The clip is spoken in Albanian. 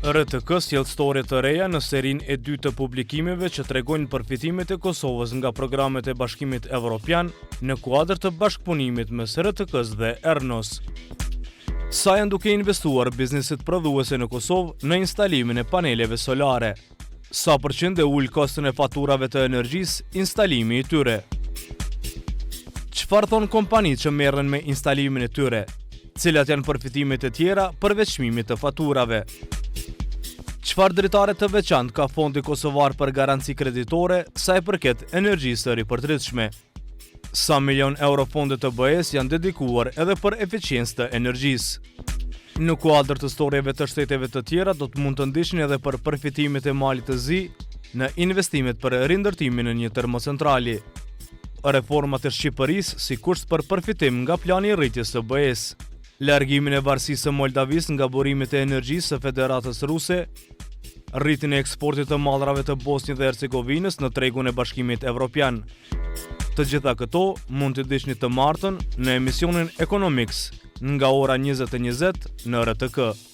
RTK sjell storie të reja në serinë e dytë të publikimeve që tregojnë përfitimet e Kosovës nga programet e Bashkimit Evropian në kuadër të bashkëpunimit mes RTK-s dhe Ernos. Sa janë duke investuar bizneset prodhuese në Kosovë në instalimin e paneleve solare? Sa përqind e ul kostin e faturave të energjisë instalimi i tyre? Çfarë thon kompanitë që merren me instalimin e tyre? Cilat janë përfitimet e tjera përveç çmimit të faturave? Çfarë dritare të veçantë ka Fondi Kosovar për Garanci Kreditore sa i përket energjisë së ripërtritshme? Sa milion euro fonde të BE-s janë dedikuar edhe për eficiencë të energjisë? Në kuadër të storieve të shteteve të tjera do të mund të ndiqni edhe për përfitimet e Malit të Zi në investimet për rindërtimin e një termocentrali. Reformat e Shqipërisë si kusht për përfitim nga plani i rritjes së BE-s. Largimin e varësisë së Moldavisë nga burimet e energjisë së Federatës Ruse, rritjen e eksportit të mallrave të Bosnjë dhe Hercegovinës në tregun e Bashkimit Evropian. Të gjitha këto mund të ndiqni të martën në emisionin Economics nga ora 20:20 në RTK.